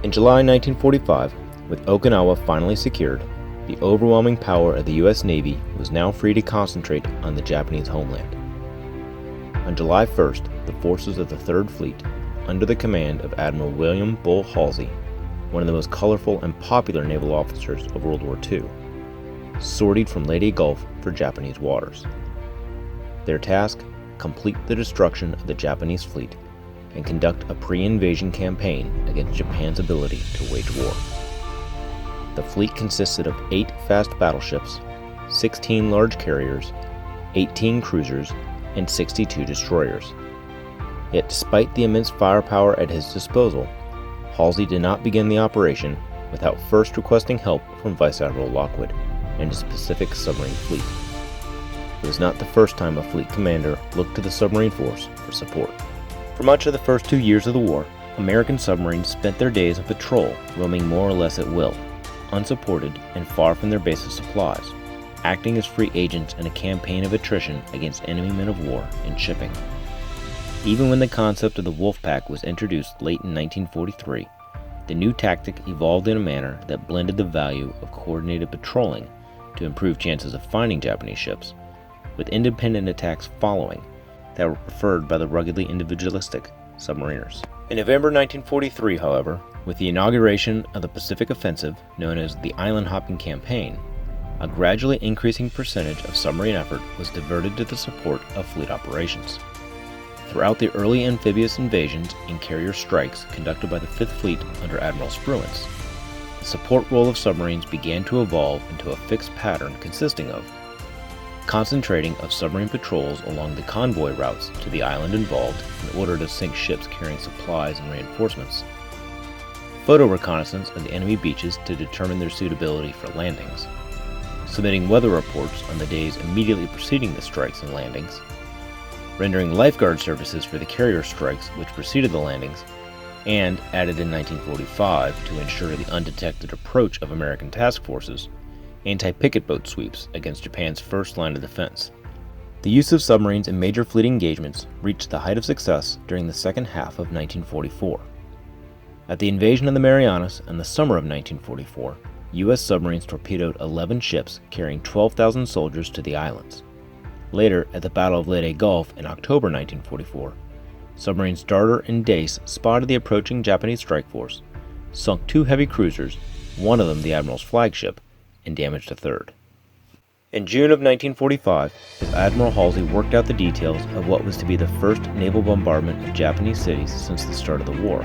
In July 1945, with Okinawa finally secured, the overwhelming power of the U.S. Navy was now free to concentrate on the Japanese homeland. On July 1st, the forces of the Third Fleet, under the command of Admiral William Bull Halsey, one of the most colorful and popular naval officers of World War II, sortied from Leyte Gulf for Japanese waters. Their task: complete the destruction of the Japanese fleet and conduct a pre-invasion campaign against Japan's ability to wage war. The fleet consisted of 8 fast battleships, 16 large carriers, 18 cruisers, and 62 destroyers. Yet despite the immense firepower at his disposal, Halsey did not begin the operation without first requesting help from Vice Admiral Lockwood and his Pacific submarine fleet. It was not the first time a fleet commander looked to the submarine force for support. For much of the first 2 years of the war, American submarines spent their days on patrol, roaming more or less at will, unsupported and far from their base of supplies, acting as free agents in a campaign of attrition against enemy men of war and shipping. Even when the concept of the Wolf Pack was introduced late in 1943, the new tactic evolved in a manner that blended the value of coordinated patrolling to improve chances of finding Japanese ships, with independent attacks following that were preferred by the ruggedly individualistic submariners. In November 1943, however, with the inauguration of the Pacific Offensive, known as the Island Hopping Campaign, a gradually increasing percentage of submarine effort was diverted to the support of fleet operations. Throughout the early amphibious invasions and carrier strikes conducted by the Fifth Fleet under Admiral Spruance, the support role of submarines began to evolve into a fixed pattern consisting of concentrating of submarine patrols along the convoy routes to the island involved in order to sink ships carrying supplies and reinforcements, photo reconnaissance of the enemy beaches to determine their suitability for landings, submitting weather reports on the days immediately preceding the strikes and landings, rendering lifeguard services for the carrier strikes which preceded the landings, and, added in 1945 to ensure the undetected approach of American task forces, anti-picket boat sweeps against Japan's first line of defense. The use of submarines in major fleet engagements reached the height of success during the second half of 1944. At the invasion of the Marianas in the summer of 1944, U.S. submarines torpedoed 11 ships carrying 12,000 soldiers to the islands. Later, at the Battle of Leyte Gulf in October 1944, submarines Darter and Dace spotted the approaching Japanese strike force, sunk 2 heavy cruisers, one of them the Admiral's flagship, and damaged a third. In June of 1945, as Admiral Halsey worked out the details of what was to be the first naval bombardment of Japanese cities since the start of the war,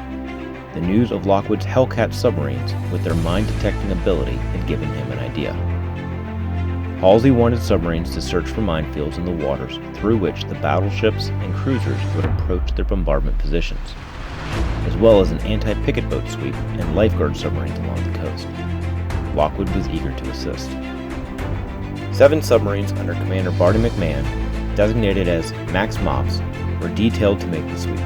the news of Lockwood's Hellcat submarines with their mine-detecting ability had given him an idea. Halsey wanted submarines to search for minefields in the waters through which the battleships and cruisers would approach their bombardment positions, as well as an anti-picket boat sweep and lifeguard submarines along the coast. Lockwood was eager to assist. 7 submarines under Commander Barty McMahon, designated as Max Mops, were detailed to make the sweep.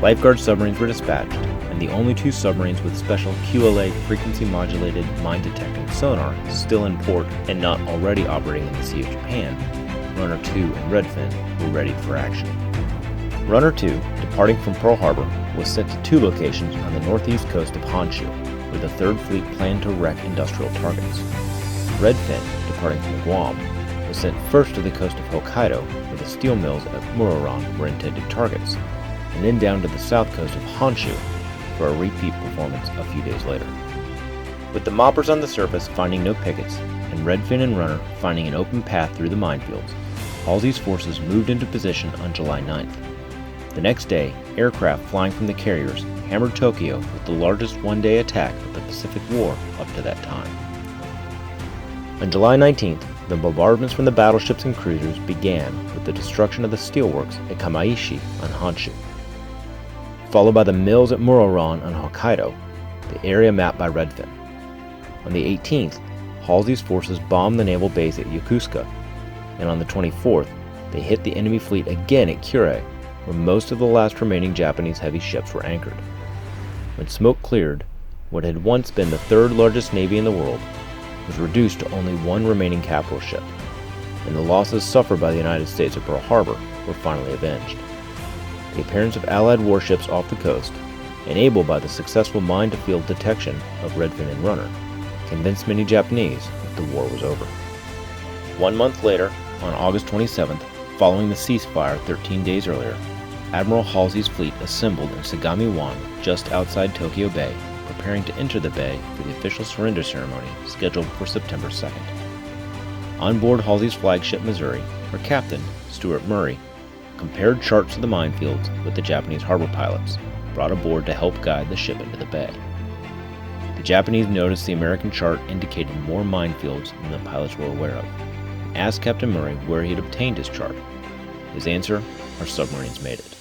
Lifeguard submarines were dispatched, and the only 2 submarines with special QLA frequency-modulated mine-detecting sonar still in port and not already operating in the Sea of Japan, Runner 2 and Redfin, were ready for action. Runner 2, departing from Pearl Harbor, was sent to 2 locations on the northeast coast of Honshu, where the Third Fleet planned to wreck industrial targets. Redfin, departing from Guam, was sent first to the coast of Hokkaido, where the steel mills at Muroran were intended targets, and then down to the south coast of Honshu for a repeat performance a few days later. With the moppers on the surface finding no pickets, and Redfin and Runner finding an open path through the minefields, Halsey's forces moved into position on July 9th. The next day, aircraft flying from the carriers hammered Tokyo with the largest one-day attack of the Pacific War up to that time. On July 19th, the bombardments from the battleships and cruisers began with the destruction of the steelworks at Kamaishi on Honshu, followed by the mills at Muroran on Hokkaido, the area mapped by Redfin. On the 18th, Halsey's forces bombed the naval base at Yokosuka, and on the 24th, they hit the enemy fleet again at Kure, where most of the last remaining Japanese heavy ships were anchored. When smoke cleared, what had once been the 3rd largest navy in the world was reduced to only 1 remaining capital ship, and the losses suffered by the United States at Pearl Harbor were finally avenged. The appearance of Allied warships off the coast, enabled by the successful mine-to-field detection of Redfin and Runner, convinced many Japanese that the war was over. 1 month later, on August 27th, following the ceasefire 13 days earlier, Admiral Halsey's fleet assembled in Sagami-湾just outside Tokyo Bay, preparing to enter the bay for the official surrender ceremony scheduled for September 2nd. On board Halsey's flagship Missouri, her captain, Stuart Murray, compared charts of the minefields with the Japanese harbor pilots, brought aboard to help guide the ship into the bay. The Japanese noticed the American chart indicated more minefields than the pilots were aware of, and asked Captain Murray where he had obtained his chart. His answer: our submarines made it.